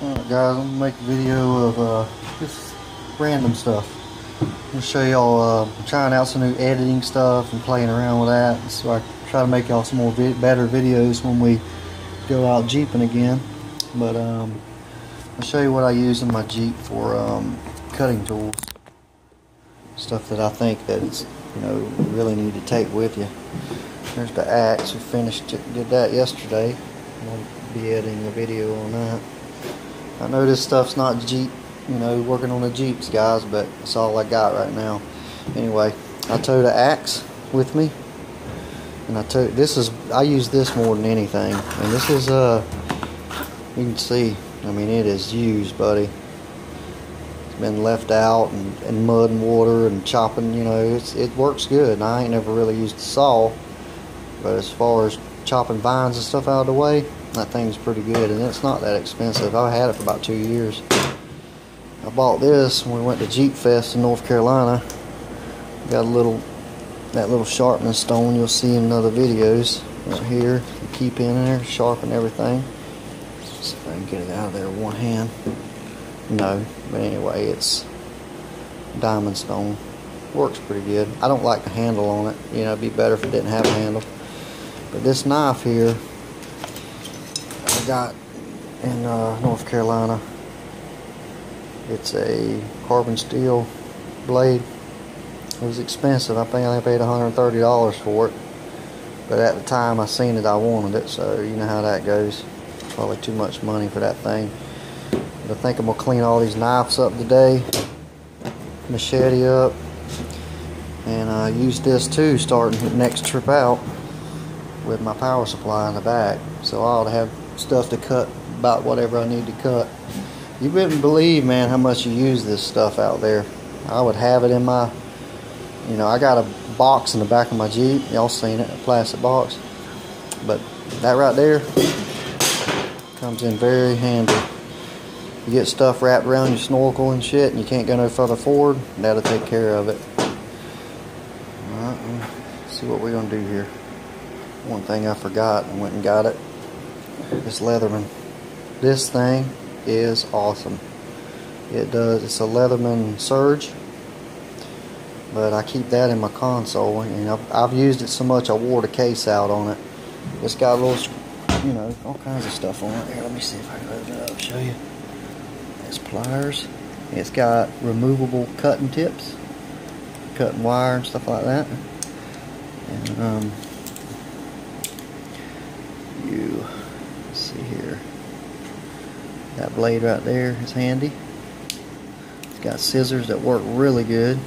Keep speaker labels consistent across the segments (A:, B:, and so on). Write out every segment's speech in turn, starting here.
A: Alright guys, I'm gonna make a video of just random stuff. I'm gonna show y'all trying out some new editing stuff and playing around with that, so I try to make y'all some more better videos when we go out Jeeping again. But I'll show you what I use in my Jeep for cutting tools, stuff that I think that it's, you really need to take with you. There's the axe. We did that yesterday. I'll be editing a video on that. I know this stuff's not Jeep, working on the Jeeps, guys, but that's all I got right now. Anyway, I towed an axe with me, and I use this more than anything. And this is you can see, I mean, it is used, buddy. It's been left out in mud and water and chopping. It works good. And I ain't never really used a saw, but as far as chopping vines and stuff out of the way, that thing's pretty good, and it's not that expensive. I've had it for about 2 years. I bought this when we went to Jeep Fest in North Carolina. Got that little sharpening stone you'll see in other videos right here. Keep in there, sharpen everything. Let's see if I can get it out of there with one hand. No, but anyway, it's diamond stone. Works pretty good. I don't like the handle on it. It'd be better if it didn't have a handle. But this knife here, I got in North Carolina. It's a carbon steel blade. It was expensive. I think I paid $130 for it. But at the time I seen it, I wanted it. So you know how that goes. Probably too much money for that thing. But I think I'm gonna clean all these knives up today. Machete up. And use this too, starting the next trip out, with my power supply in the back. So I ought to have stuff to cut about whatever I need to cut. You wouldn't believe, man, how much you use this stuff out there. I would have it in my, I got a box in the back of my Jeep. Y'all seen it, a plastic box. But that right there comes in very handy. You get stuff wrapped around your snorkel and shit, and you can't go no further forward, that'll take care of it. Alright, let's see what we're gonna do here. One thing I forgot, I went and got it. This Leatherman. This thing is awesome. It's a Leatherman Surge, but I keep that in my console, and I've used it so much I wore the case out on it. It's got a little, all kinds of stuff on it. Here, let me see if I can open it up, show you. It's pliers. It's got removable cutting tips, cutting wire and stuff like that. And let's see here. That blade right there is handy. It's got scissors that work really good.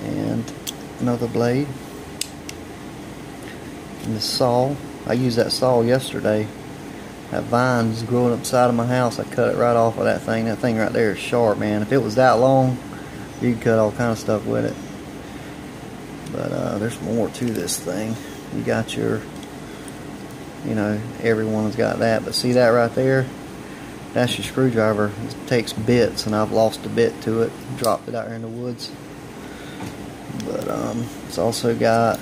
A: And another blade. And the saw. I used that saw yesterday. That vine's growing up the side of my house. I cut it right off of that thing. That thing right there is sharp, man. If it was that long, you could cut all kind of stuff with it. But there's more to this thing. You got your, everyone's got that. But see that right there? That's your screwdriver. It takes bits, and I've lost a bit to it. Dropped it out here in the woods. But it's also got,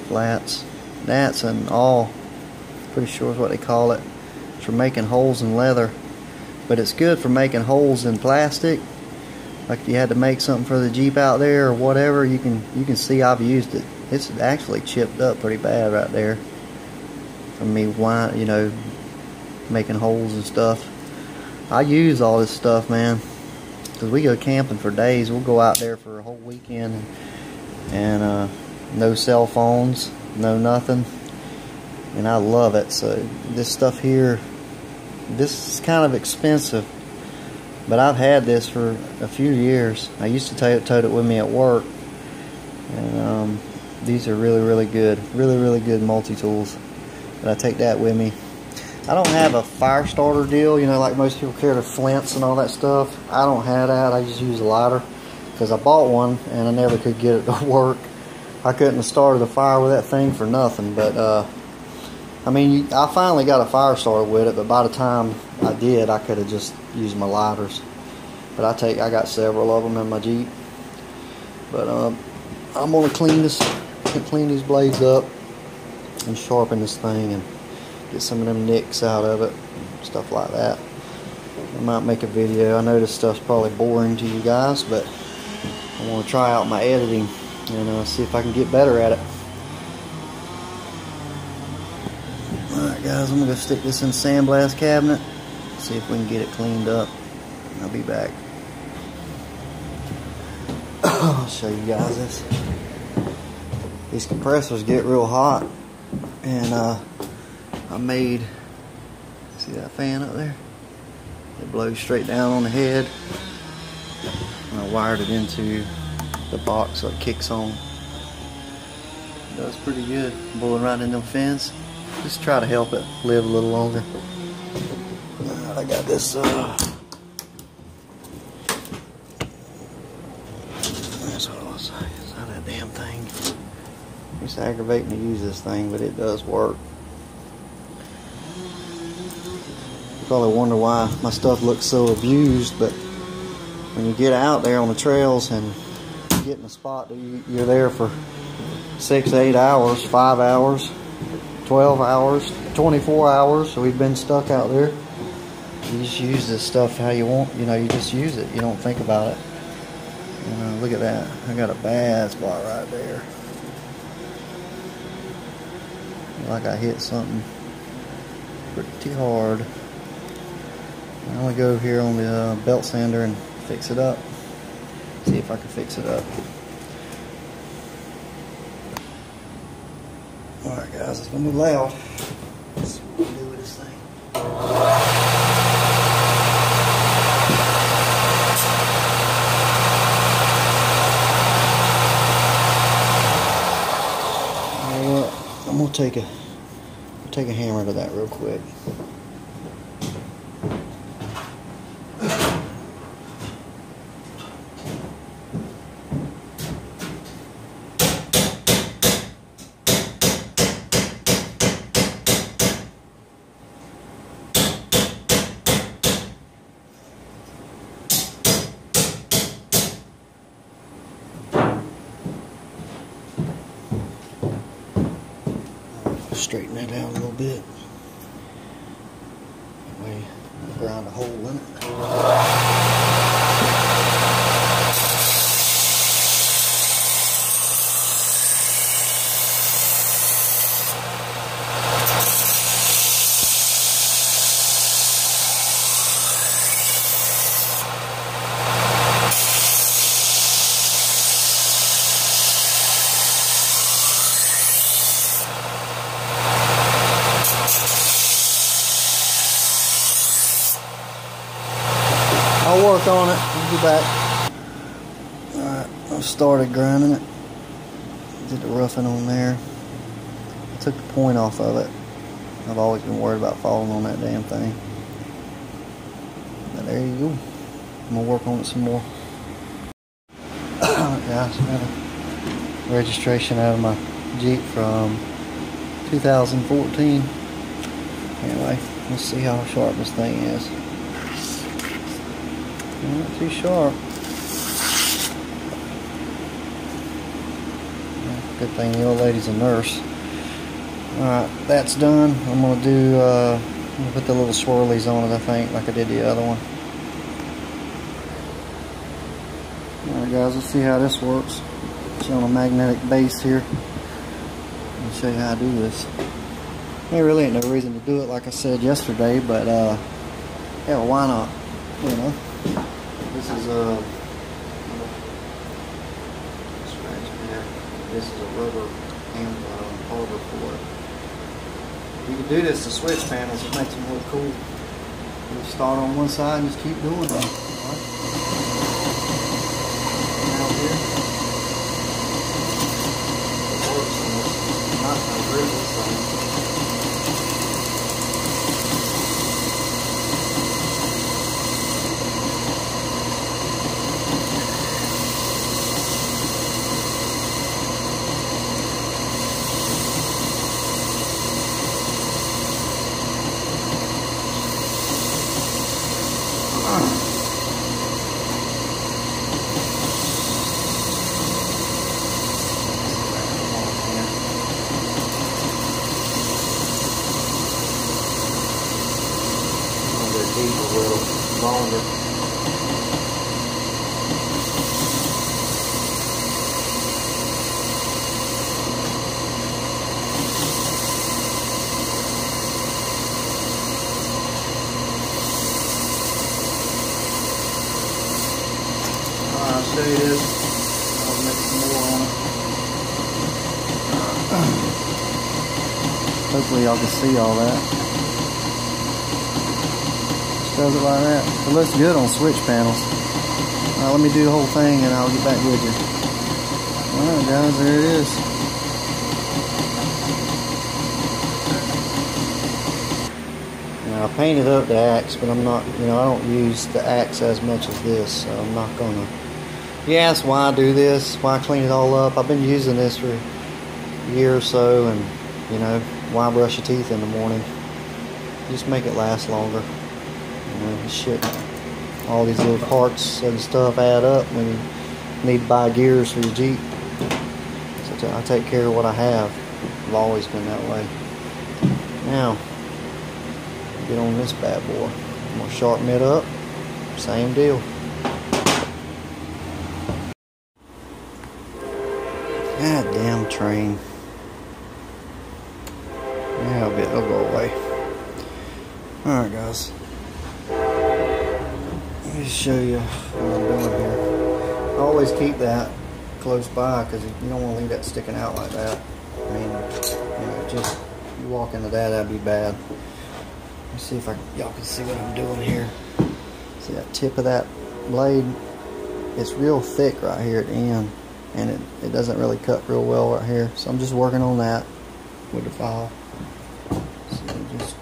A: flats. That's an awl. Pretty sure is what they call it. It's for making holes in leather. But it's good for making holes in plastic. Like if you had to make something for the Jeep out there or whatever, you can see I've used it. It's actually chipped up pretty bad right there from me, making holes and stuff. I use all this stuff, man, because we go camping for days. We'll go out there for a whole weekend, and no cell phones, no nothing, and I love it. So this stuff here, this is kind of expensive, but I've had this for a few years. I used to tote it with me at work, and these are really good, really good multi-tools. But I take that with me. I don't have a fire starter deal, like most people carry their flints and all that stuff. I don't have that. I just use a lighter, because I bought one and I never could get it to work. I couldn't have started a fire with that thing for nothing. But I mean, I finally got a fire starter with it, but by the time I did, I could have just used my lighters. But I got several of them in my Jeep. But I'm gonna clean these blades up and sharpen this thing, and get some of them nicks out of it, stuff like that. I might make a video. I know this stuff's probably boring to you guys, but I want to try out my editing and see if I can get better at it. Alright guys, I'm going to go stick this in the sandblast cabinet, see if we can get it cleaned up. I'll be back. I'll show you guys this. These compressors get real hot, and I made, see that fan up there? It blows straight down on the head. And I wired it into the box so it kicks on. It does pretty good, blowing right in them fins. Just try to help it live a little longer. Alright, I got this that's what I was saying. It's not that damn thing. It's aggravating to use this thing, but it does work. You probably wonder why my stuff looks so abused, but when you get out there on the trails and you get in a spot that you're there for 6, 8 hours, 5 hours, 12 hours, 24 hours, so we've been stuck out there. You just use this stuff how you want, you know, you just use it. You don't think about it. Look at that. I got a bad spot right there. Like I hit something pretty hard. I'm gonna go here on the belt sander and fix it up. See if I can fix it up. Alright guys, it's gonna be loud. Let's see what we can do with this thing. I'm gonna take a hammer to that real quick. Straighten that out a little bit. That way I'll grind a hole in it. I'll work on it. We'll be back. Alright, I've started grinding it. Did the roughing on there. I took the point off of it. I've always been worried about falling on that damn thing. But there you go. I'm gonna work on it some more. Alright guys, I got a registration out of my Jeep from 2014. Anyway, let's see how sharp this thing is. Not too sharp. Good thing the old lady's a nurse. Alright, that's done. I'm gonna do I'm gonna put the little swirlies on it, I think, like I did the other one. Alright guys, let's see how this works. It's on a magnetic base here. I'll show you how I do this. There really ain't no reason to do it like I said yesterday, but yeah, well, why not? You know. This is a scratch there. This is a rubber holder for it. You can do this to switch panels. It makes them look cool. You start on one side and just keep doing that. Right. Now here, it works on this. Not so grip this thing. deep a little longer. I'll show you this. I'll make some more on it. Hopefully y'all can see all that. Just does it like that. It looks good on switch panels. Let me do the whole thing and I'll get back with you. Alright guys, there it is. Now I painted up the axe, but I'm not, I don't use the axe as much as this, so I'm not gonna. You ask why I do this, why I clean it all up. I've been using this for a year or so, and why brush your teeth in the morning? Just make it last longer. Shit, all these little parts and stuff add up when you need to buy gears for your Jeep. So I take care of what I have. I've always been that way. Now, get on this bad boy. I'm gonna sharpen it up. Same deal. Goddamn train. Yeah, it'll go away. Alright guys. Let me show you what I'm doing here. I always keep that close by because you don't want to leave that sticking out like that. I mean, just you walk into that'd be bad. Let's see if y'all can see what I'm doing here. See that tip of that blade? It's real thick right here at the end, and it doesn't really cut real well right here. So I'm just working on that with the file. So just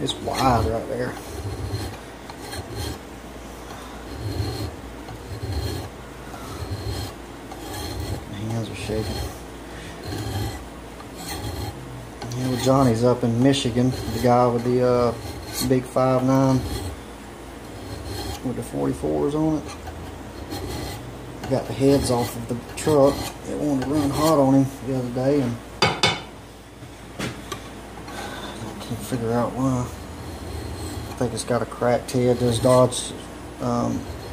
A: it's wide right there. My hands are shaking. Johnny's up in Michigan, the guy with the big 5.9 with the 44s on it. Got the heads off of the truck. It wanted to run hot on him the other day, and can't figure out why. I think it's got a cracked head. Those Dodge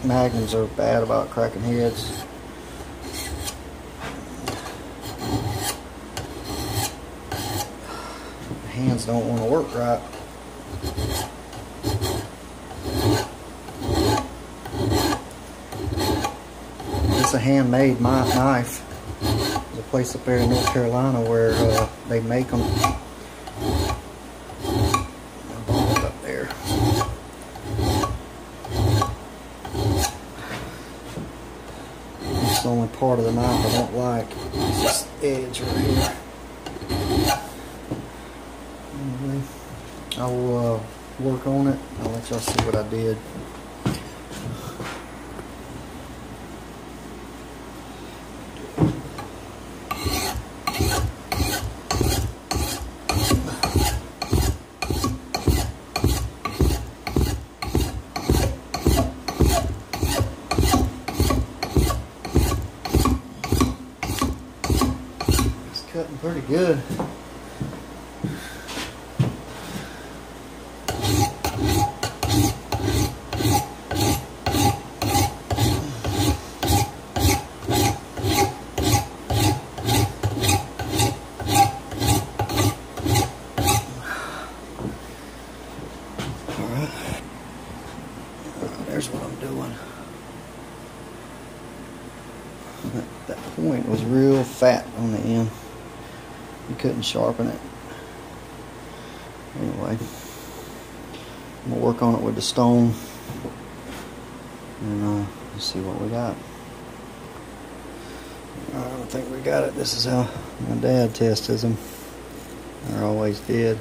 A: Magnums are bad about cracking heads. Hands don't want to work right. It's a handmade knife. There's a place up there in North Carolina where they make them. Up there. It's the only part of the knife I don't like. It's this edge right here. I will work on it. I'll let y'all see what I did. It's cutting pretty good. There's what I'm doing. That point was real fat on the end. You couldn't sharpen it. Anyway, I'm gonna work on it with the stone, and let's see what we got. I don't think we got it. This is how my dad tested them. I always did.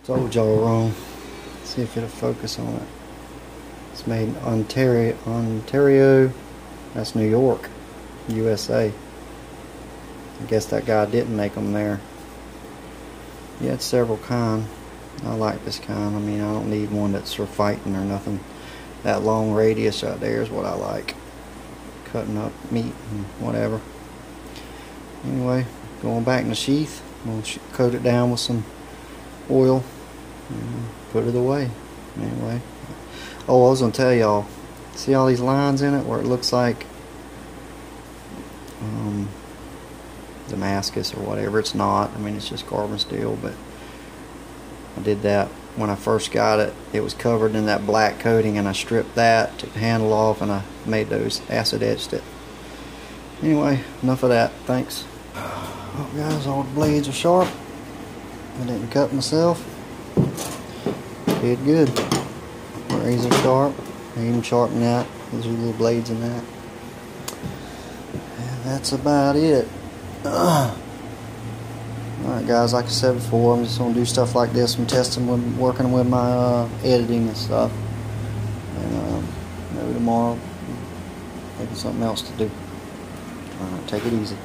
A: Told y'all wrong. See if it'll focus on it. It's made in Ontario. That's New York, USA. I guess that guy didn't make them there. He had several kind. I like this kind. I mean, I don't need one that's for fighting or nothing. That long radius right there is what I like. Cutting up meat and whatever. Anyway, going back in the sheath. We'll coat it down with some oil and put it away. Anyway. Oh, I was going to tell y'all. See all these lines in it where it looks like Damascus or whatever? It's not. I mean, it's just carbon steel, but I did that when I first got it. It was covered in that black coating, and I stripped that, took the handle off, and I made those, acid etched it. Anyway, enough of that. Thanks. Oh, guys, all the blades are sharp. I didn't cut myself. Did good. Razor sharp. I even sharpened that. Those are little blades in that. And that's about it. Alright, guys, like I said before, I'm just going to do stuff like this. I'm testing, working with my editing and stuff. And maybe tomorrow, maybe something else to do. Alright, take it easy.